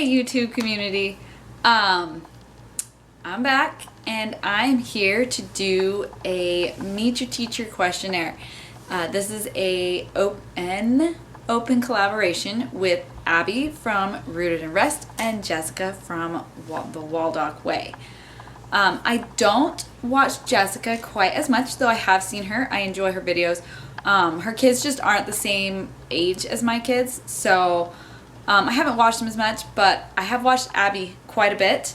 Hey YouTube community, I'm back and I'm here to do a Meet Your Teacher questionnaire. This is a open collaboration with Abby from Rooted in Rest and Jessica from the Waldock Way. I don't watch Jessica quite as much, though I have seen her. I enjoy her videos. Her kids just aren't the same age as my kids, so I haven't watched them as much, but I have watched Abby quite a bit.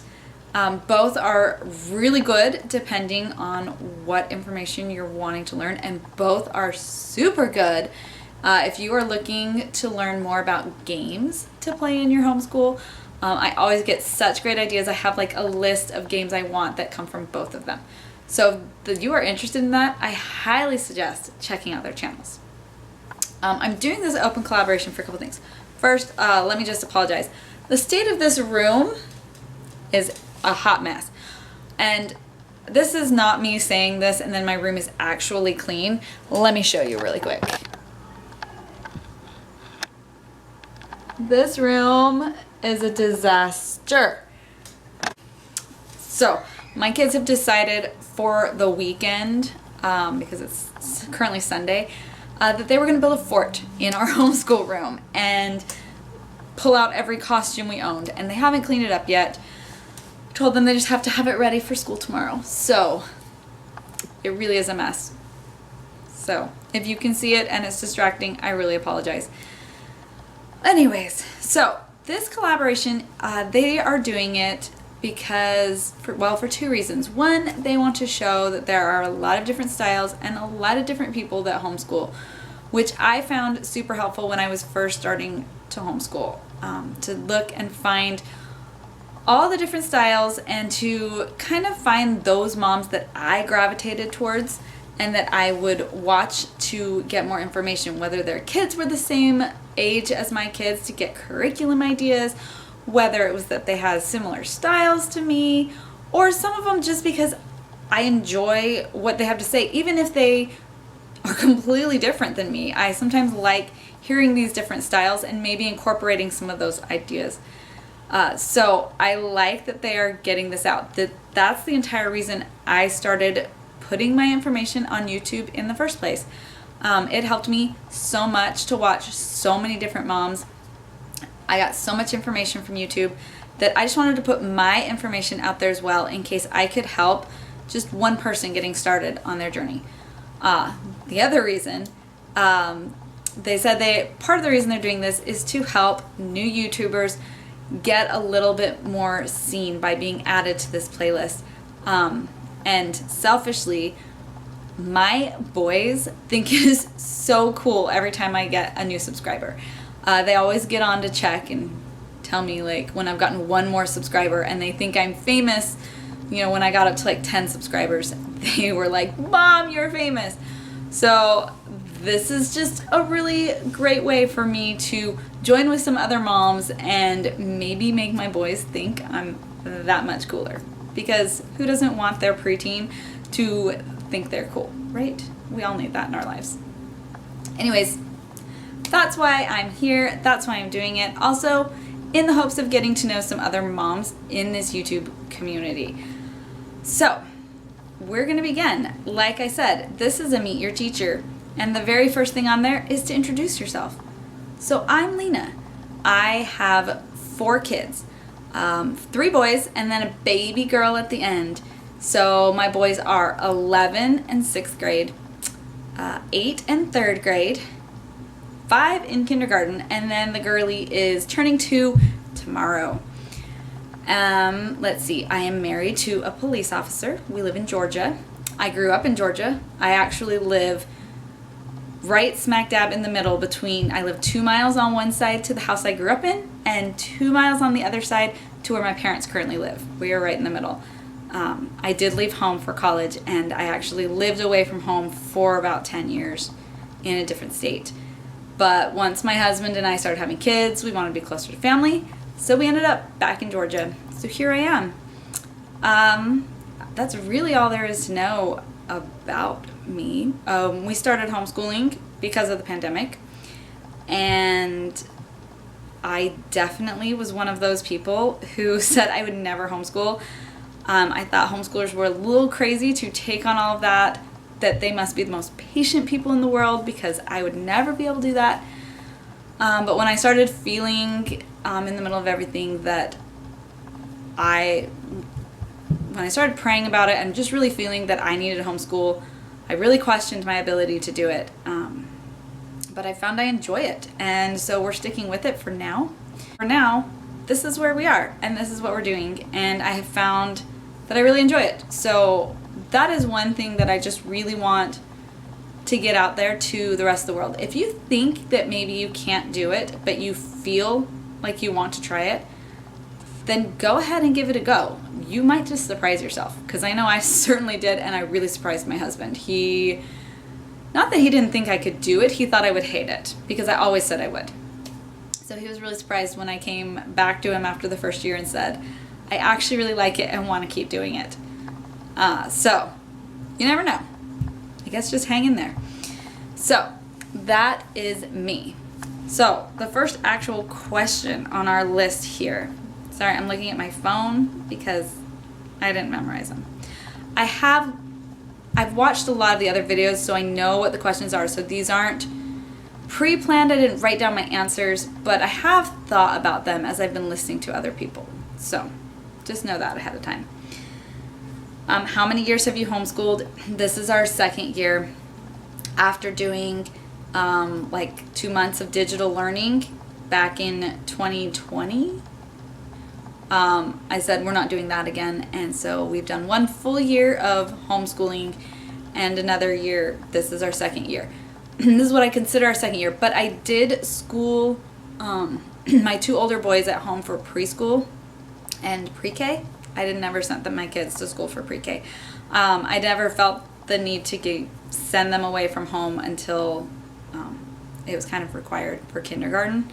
Both are really good depending on what information you're wanting to learn, and both are super good if you are looking to learn more about games to play in your homeschool. I always get such great ideas. I have like a list of games I want that come from both of them. So if you are interested in that, I highly suggest checking out their channels. I'm doing this open collaboration for a couple things. First, let me just apologize. The state of this room is a hot mess. And this is not me saying this and then my room is actually clean. Let me show you really quick. This room is a disaster. So, my kids have decided for the weekend, because it's currently Sunday, that they were going to build a fort in our homeschool room and pull out every costume we owned, and they haven't cleaned it up yet. Told them they just have to have it ready for school tomorrow. So it really is a mess. So if you can see it and it's distracting, I really apologize. Anyways, so this collaboration, they are doing it because, for two reasons. One, they want to show that there are a lot of different styles and a lot of different people that homeschool, which I found super helpful when I was first starting to homeschool, to look and find all the different styles and to kind of find those moms that I gravitated towards and that I would watch to get more information, whether their kids were the same age as my kids to get curriculum ideas, whether it was that they had similar styles to me, or some of them just because I enjoy what they have to say, even if they are completely different than me. I sometimes like hearing these different styles and maybe incorporating some of those ideas. So I like that they are getting this out. That's the entire reason I started putting my information on YouTube in the first place. It helped me so much to watch so many different moms. I got so much information from YouTube that I just wanted to put my information out there as well in case I could help just one person getting started on their journey. The other reason, they said part of the reason they're doing this is to help new YouTubers get a little bit more seen by being added to this playlist. And selfishly, my boys think it is so cool every time I get a new subscriber. They always get on to check and tell me like when I've gotten one more subscriber, and they think I'm famous. You know, when I got up to like 10 subscribers, they were like, "Mom, you're famous." So this is just a really great way for me to join with some other moms and maybe make my boys think I'm that much cooler. Because who doesn't want their preteen to think they're cool, right? We all need that in our lives. Anyways, that's why I'm here. That's why I'm doing it. Also, in the hopes of getting to know some other moms in this YouTube community. So, we're going to begin. Like I said, this is a Meet Your Teacher. And the very first thing on there is to introduce yourself. So I'm Lena. I have 4 kids, 3 boys and then a baby girl at the end. So my boys are 11 and 6th grade, 8 and 3rd grade, 5 in kindergarten, and then the girly is turning 2 tomorrow. Let's see, I am married to a police officer. We live in Georgia. I grew up in Georgia. I actually live right smack dab in the middle between, I live 2 miles on one side to the house I grew up in and 2 miles on the other side to where my parents currently live. We are right in the middle. I did leave home for college, and I actually lived away from home for about 10 years in a different state. But once my husband and I started having kids, we wanted to be closer to family, so we ended up back in Georgia. So here I am. That's really all there is to know about me. We started homeschooling because of the pandemic, and I definitely was one of those people who said I would never homeschool. I thought homeschoolers were a little crazy to take on all of that they must be the most patient people in the world, because I would never be able to do that. But when I started feeling in the middle of everything that when I started praying about it and just really feeling that I needed a homeschool, I really questioned my ability to do it. But I found I enjoy it, and so we're sticking with it for now. For now, this is where we are, and this is what we're doing, and I have found that I really enjoy it. So that is one thing that I just really want to get out there to the rest of the world. If you think that maybe you can't do it, but you feel like you want to try it, then go ahead and give it a go. You might just surprise yourself, because I know I certainly did, and I really surprised my husband. Not that he didn't think I could do it, he thought I would hate it, because I always said I would. So he was really surprised when I came back to him after the first year and said, I actually really like it and want to keep doing it. So, you never know. I guess just hang in there. So, that is me. So, the first actual question on our list here. Sorry, I'm looking at my phone because I didn't memorize them. I've watched a lot of the other videos, so I know what the questions are. So these aren't pre-planned. I didn't write down my answers, but I have thought about them as I've been listening to other people. So just know that ahead of time. How many years have you homeschooled? This is our second year after doing like 2 months of digital learning back in 2020. I said we're not doing that again, and so we've done 1 full year of homeschooling and another year. This is our second year. This is what I consider our second year, but I did school my 2 older boys at home for preschool and pre-K. I never sent my kids to school for pre-K. I never felt the need to send them away from home until it was kind of required for kindergarten.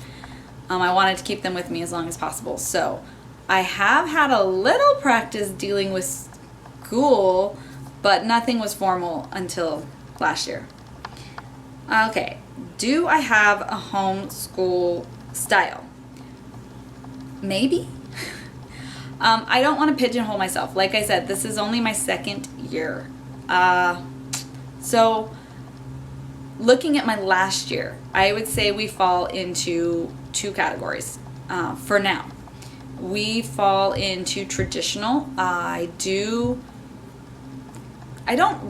I wanted to keep them with me as long as possible, so I have had a little practice dealing with school, but nothing was formal until last year. Okay, do I have a homeschool style? Maybe. I don't want to pigeonhole myself. Like I said, this is only my second year. So looking at my last year, I would say we fall into 2 categories for now. We fall into traditional. I don't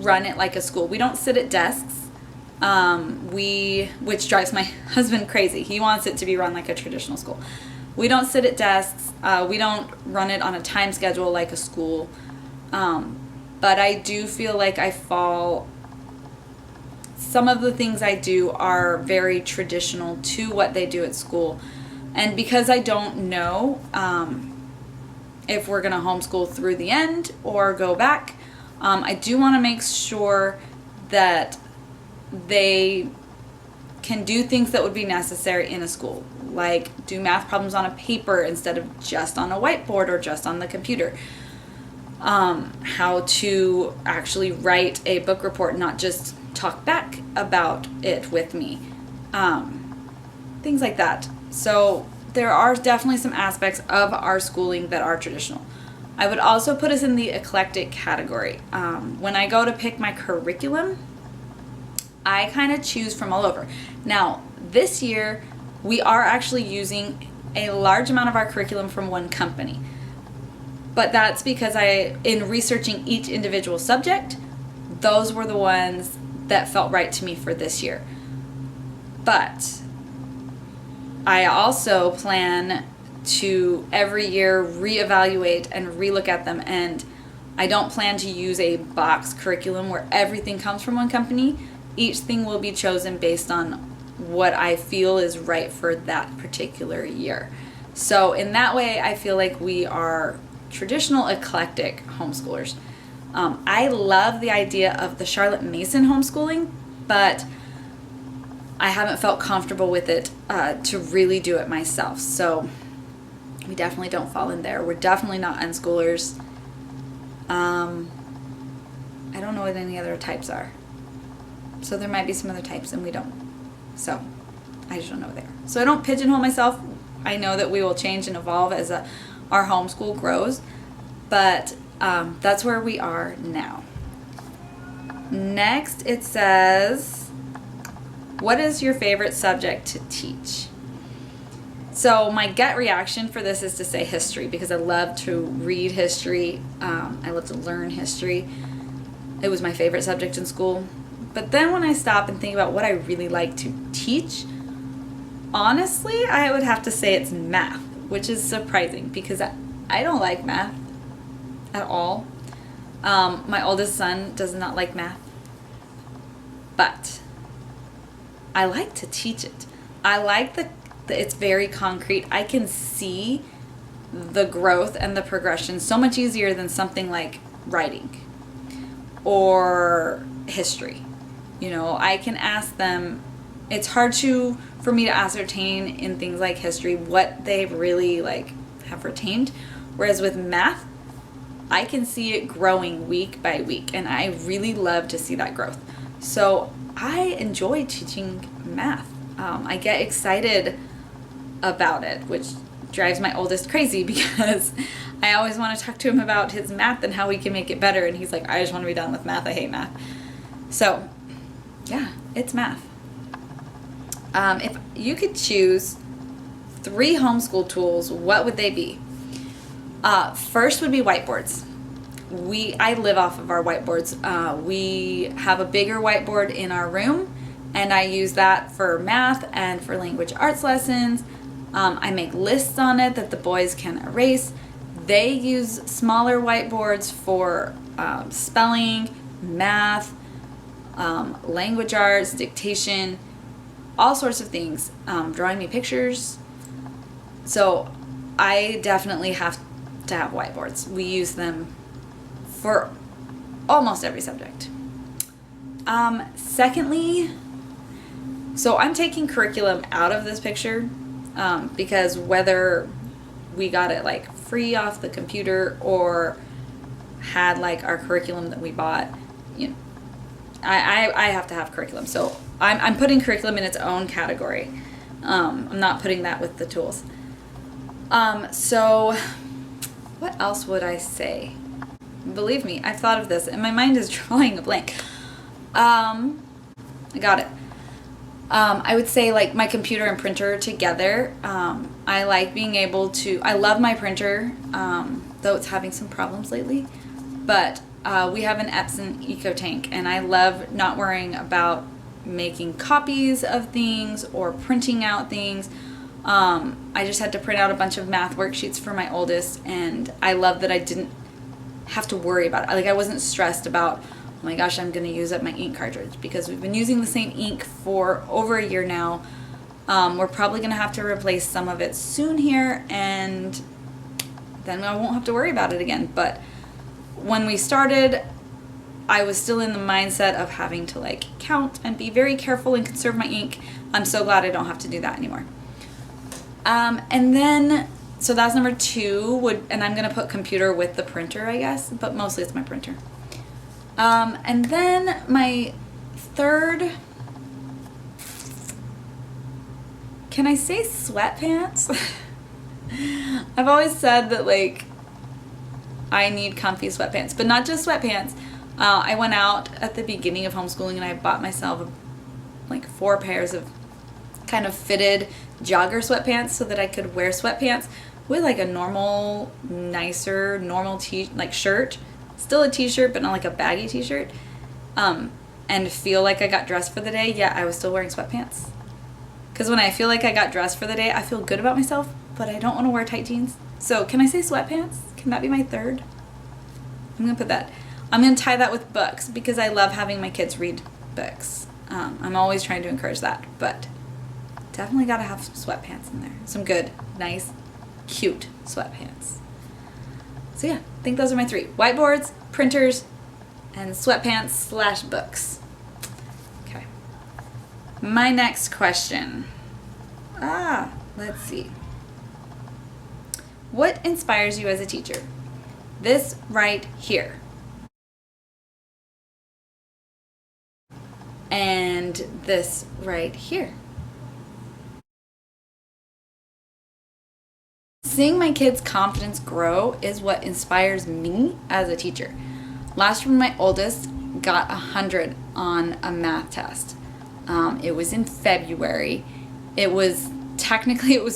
run it like a school. We don't sit at desks, which drives my husband crazy. He wants it to be run like a traditional school. We don't sit at desks. We don't run it on a time schedule like a school. But I do feel like some of the things I do are very traditional to what they do at school. And because I don't know if we're going to homeschool through the end or go back, I do want to make sure that they can do things that would be necessary in a school, like do math problems on a paper instead of just on a whiteboard or just on the computer. How to actually write a book report, not just talk back about it with me. Things like that. So there are definitely some aspects of our schooling that are traditional. I would also put us in the eclectic category. When I go to pick my curriculum, I kind of choose from all over. Now, this year, we are actually using a large amount of our curriculum from one company. But that's because in researching each individual subject, those were the ones that felt right to me for this year. But I also plan to every year reevaluate and relook at them, and I don't plan to use a box curriculum where everything comes from one company. Each thing will be chosen based on what I feel is right for that particular year. So in that way, I feel like we are traditional eclectic homeschoolers. I love the idea of the Charlotte Mason homeschooling, but I haven't felt comfortable with it to really do it myself. So we definitely don't fall in there. We're definitely not unschoolers. I don't know what any other types are. So there might be some other types and we don't. So I just don't know there. So I don't pigeonhole myself. I know that we will change and evolve as our homeschool grows, but that's where we are now. Next, it says, what is your favorite subject to teach? So my gut reaction for this is to say history, because I love to read history. I love to learn history. It was my favorite subject in school. But then when I stop and think about what I really like to teach, honestly, I would have to say it's math, which is surprising because I don't like math at all. My oldest son does not like math, but I like to teach it. I like it's very concrete. I can see the growth and the progression so much easier than something like writing or history. You know, I can ask them, it's hard for me to ascertain in things like history what they really have retained. Whereas with math, I can see it growing week by week, and I really love to see that growth. So I enjoy teaching math. I get excited about it, which drives my oldest crazy because I always want to talk to him about his math and how we can make it better. And he's like, I just want to be done with math. I hate math. So yeah, it's math. If you could choose 3 homeschool tools, what would they be? First would be whiteboards. I live off of our whiteboards. We have a bigger whiteboard in our room, and I use that for math and for language arts lessons. I make lists on it that the boys can erase. They use smaller whiteboards for spelling, math, language arts, dictation, all sorts of things, drawing me pictures. So I definitely have to have whiteboards. We use them for almost every subject. Secondly, so I'm taking curriculum out of this picture because whether we got it free off the computer or had our curriculum that we bought, you know, I have to have curriculum. So I'm putting curriculum in its own category. I'm not putting that with the tools. So what else would I say? Believe me, I've thought of this and my mind is drawing a blank. I got it. I would say my computer and printer together. I like being able to, I love my printer, though it's having some problems lately, but we have an Epson EcoTank, and I love not worrying about making copies of things or printing out things. I just had to print out a bunch of math worksheets for my oldest, and I love that I didn't have to worry about it. I wasn't stressed about, oh my gosh, I'm going to use up my ink cartridge, because we've been using the same ink for over a year now. We're probably going to have to replace some of it soon here, and then I won't have to worry about it again. But when we started, I was still in the mindset of having to count and be very careful and conserve my ink. I'm so glad I don't have to do that anymore. And then, so that's number 2, and I'm going to put computer with the printer, I guess, but mostly it's my printer. And then my third, can I say sweatpants? I've always said that I need comfy sweatpants, but not just sweatpants. I went out at the beginning of homeschooling and I bought myself 4 pairs of kind of fitted jogger sweatpants so that I could wear sweatpants with a normal, nicer, normal shirt. Still a t-shirt, but not a baggy t-shirt. And feel like I got dressed for the day. Yeah, I was still wearing sweatpants. Because when I feel like I got dressed for the day, I feel good about myself, but I don't want to wear tight jeans. So can I say sweatpants? Can that be my third? I'm going to put that. I'm going to tie that with books because I love having my kids read books. I'm always trying to encourage that, but definitely got to have some sweatpants in there. Some good, nice, cute sweatpants. So yeah, I think those are my 3. Whiteboards, printers, and sweatpants / books. Okay. My next question. Let's see. What inspires you as a teacher? This right here. And this right here. seeing my kids' confidence grow is what inspires me as a teacher. Last year, my oldest got 100 on a math test. It was in February. It was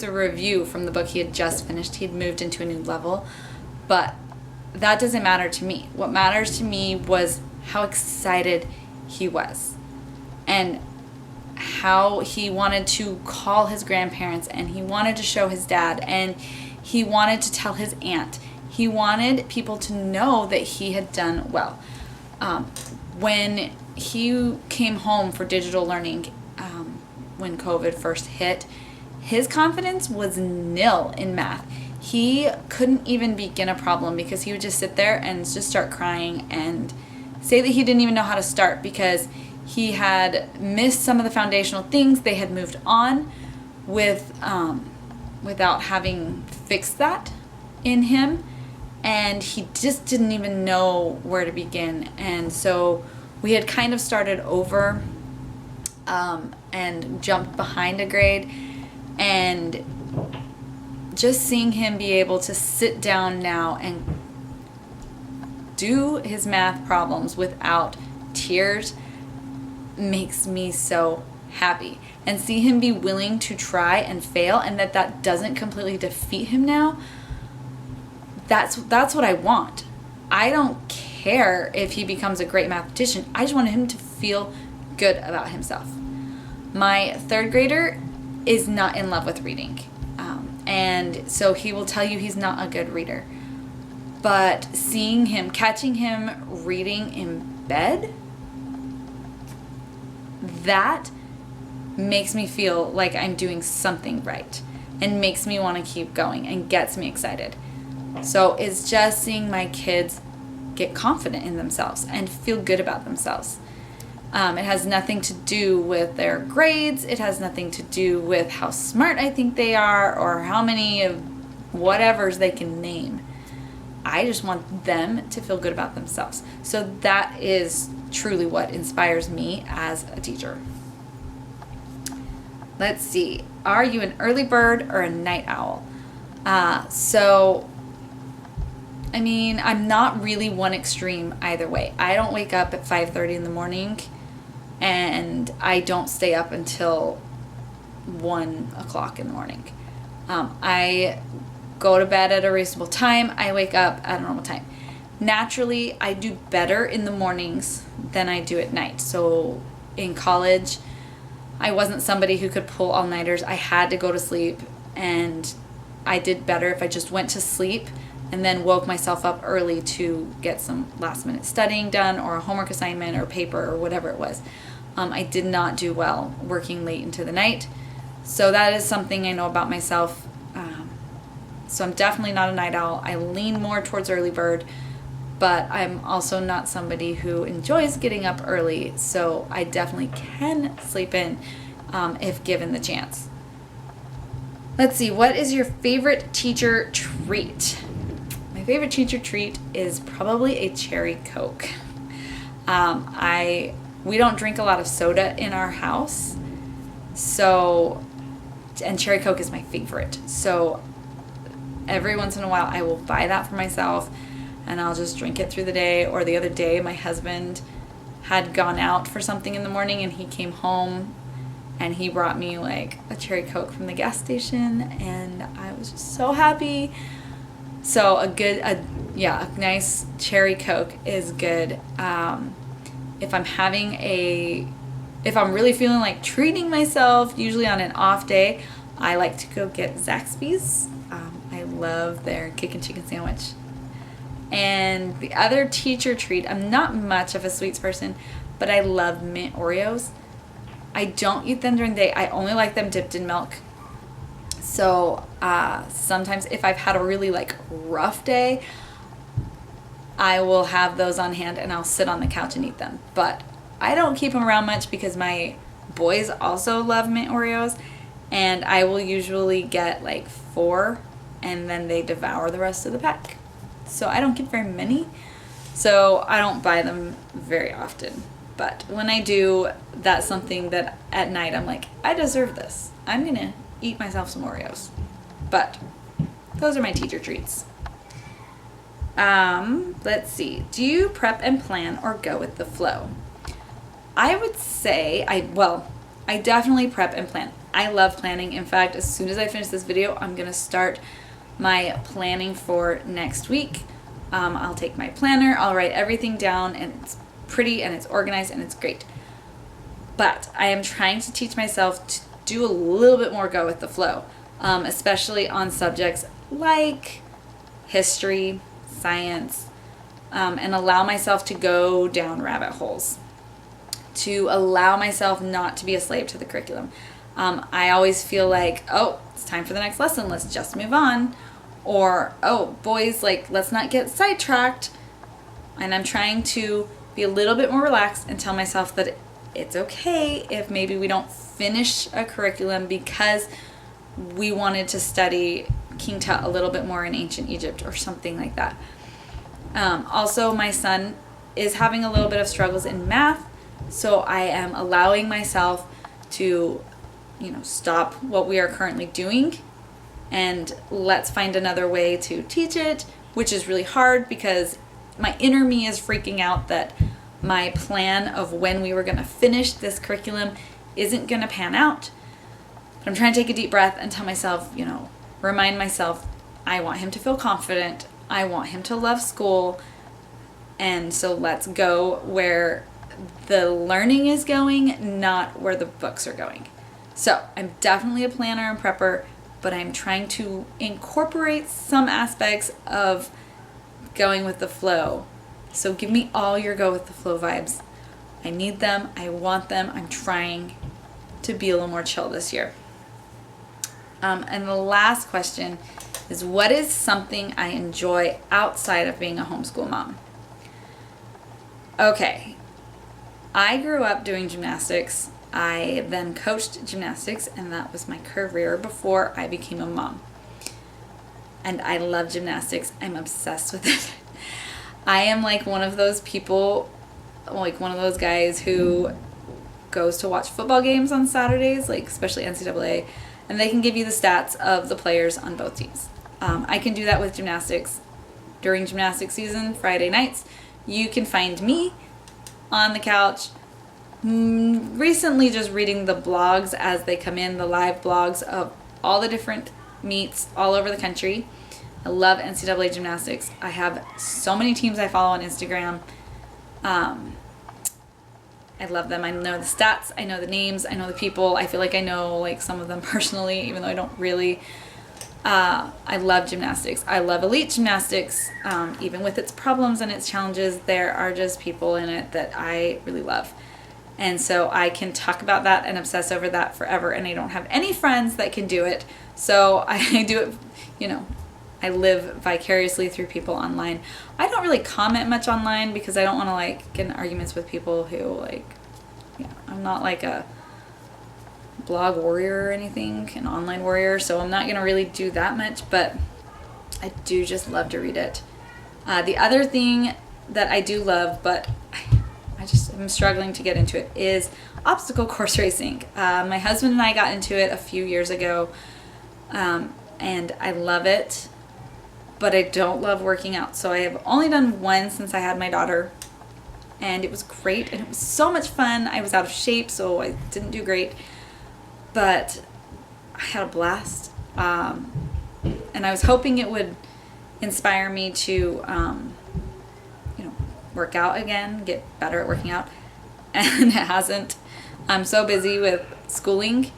a review from the book he had just finished. He had moved into a new level, but that doesn't matter to me. What matters to me was how excited he was and how he wanted to call his grandparents, and he wanted to show his dad, and he wanted to tell his aunt. He wanted people to know that he had done well. When he came home for digital learning, when COVID first hit, his confidence was nil in math. He couldn't even begin a problem because he would just sit there and just start crying and say that he didn't even know how to start because he had missed some of the foundational things. They had moved on without having fixed that in him, and he just didn't even know where to begin. And so we had kind of started over and jumped behind a grade, and just seeing him be able to sit down now and do his math problems without tears makes me so happy. And see him be willing to try and fail, and that doesn't completely defeat him now, that's what I want. I don't care if he becomes a great mathematician. I just want him to feel good about himself. My third grader is not in love with reading. And so he will tell you he's not a good reader. But catching him reading in bed, that makes me feel like I'm doing something right and makes me want to keep going and gets me excited. So it's just seeing my kids get confident in themselves and feel good about themselves. It has nothing to do with their grades. It has nothing to do with how smart I think they are or how many of whatevers they can name. I just want them to feel good about themselves. So that is truly what inspires me as a teacher. Let's see. Are you an early bird or a night owl? I'm not really one extreme either way. I don't wake up at 5:30 in the morning, and I don't stay up until 1 o'clock in the morning. I go to bed at a reasonable time. I wake up at a normal time. Naturally, I do better in the mornings than I do at night. So in college, I wasn't somebody who could pull all-nighters. I had to go to sleep, and I did better if I just went to sleep and then woke myself up early to get some last-minute studying done or a homework assignment or paper or whatever it was. I did not do well working late into the night. So that is something I know about myself. So I'm definitely not a night owl. I lean more towards early bird, but I'm also not somebody who enjoys getting up early. So I definitely can sleep in if given the chance. Let's see, what is your favorite teacher treat? My favorite teacher treat is probably a cherry Coke. We don't drink a lot of soda in our house, and cherry Coke is my favorite. So every once in a while I will buy that for myself and I'll just drink it through the day. Or the other day my husband had gone out for something in the morning and he came home and he brought me like a cherry Coke from the gas station, and I was just so happy. So a nice cherry Coke is good. If I'm really feeling like treating myself, usually on an off day, I like to go get Zaxby's. I love their chicken sandwich. And the other teacher treat, I'm not much of a sweets person, but I love mint Oreos. I don't eat them during the day. I only like them dipped in milk. So sometimes if I've had a really rough day, I will have those on hand and I'll sit on the couch and eat them. But I don't keep them around much because my boys also love mint Oreos, and I will usually get 4 and then they devour the rest of the pack. So I don't get very many, so I don't buy them very often. But when I do, that's something that at night I'm like, I deserve this. I'm gonna eat myself some Oreos. But those are my teacher treats. Let's see. Do you prep and plan or go with the flow? I would say I definitely prep and plan. I love planning. In fact, as soon as I finish this video, I'm going to start my planning for next week. I'll take my planner, I'll write everything down, and it's pretty and it's organized and it's great. But I am trying to teach myself to do a little bit more go with the flow, especially on subjects like history, science, and allow myself to go down rabbit holes, to allow myself not to be a slave to the curriculum. I always feel like, oh, it's time for the next lesson, let's just move on. Or, oh, boys, like, let's not get sidetracked. And I'm trying to be a little bit more relaxed and tell myself that it's okay if maybe we don't finish a curriculum because we wanted to study King Tut a little bit more in ancient Egypt or something like that. Also, my son is having a little bit of struggles in math, so I am allowing myself to, stop what we are currently doing and let's find another way to teach it, which is really hard because my inner me is freaking out that my plan of when we were going to finish this curriculum isn't going to pan out. But I'm trying to take a deep breath and tell myself, remind myself, I want him to feel confident. I want him to love school. And so let's go where the learning is going, not where the books are going. So I'm definitely a planner and prepper, but I'm trying to incorporate some aspects of going with the flow. So give me all your go with the flow vibes. I need them. I want them. I'm trying to be a little more chill this year. And the last question is, what is something I enjoy outside of being a homeschool mom? Okay. I grew up doing gymnastics. I then coached gymnastics, and that was my career before I became a mom. And I love gymnastics. I'm obsessed with it. I am like one of those people, like one of those guys who goes to watch football games on Saturdays, like especially NCAA, and they can give you the stats of the players on both teams. I can do that with gymnastics. During gymnastics season, Friday nights, you can find me on the couch, recently just reading the blogs as they come in, the live blogs of all the different meets all over the country. I love NCAA gymnastics. I have so many teams I follow on Instagram. I love them. I know the stats. I know the names. I know the people. I feel like I know like some of them personally, even though I don't really. I love gymnastics. I love elite gymnastics. Even with its problems and its challenges, there are just people in it that I really love. And so I can talk about that and obsess over that forever. And I don't have any friends that can do it. So I do it, I live vicariously through people online. I don't really comment much online because I don't want to like get in arguments with people who I'm not like a blog warrior or anything, an online warrior. So I'm not going to really do that much, but I do just love to read it. The other thing that I do love, but I'm struggling to get into it, is obstacle course racing. My husband and I got into it a few years ago, and I love it, but I don't love working out. So I have only done one since I had my daughter, and it was great, and it was so much fun. I was out of shape, so I didn't do great, but I had a blast, and I was hoping it would inspire me to work out again, get better at working out, and it hasn't. I'm so busy with schooling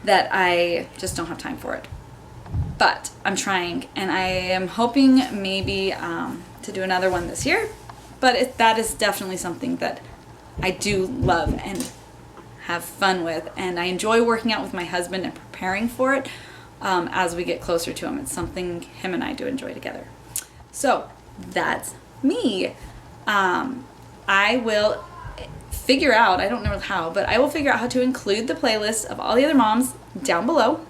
that I just don't have time for it. But I'm trying, and I am hoping maybe to do another one this year. But that is definitely something that I do love and have fun with, and I enjoy working out with my husband and preparing for it as we get closer to him. It's something him and I do enjoy together. So that's me. I will figure out, I don't know how, but I will figure out how to include the playlist of all the other moms down below.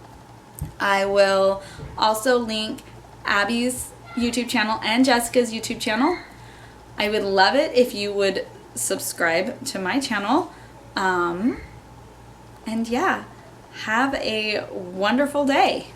I will also link Abby's YouTube channel and Jessica's YouTube channel. I would love it if you would subscribe to my channel. And yeah, have a wonderful day.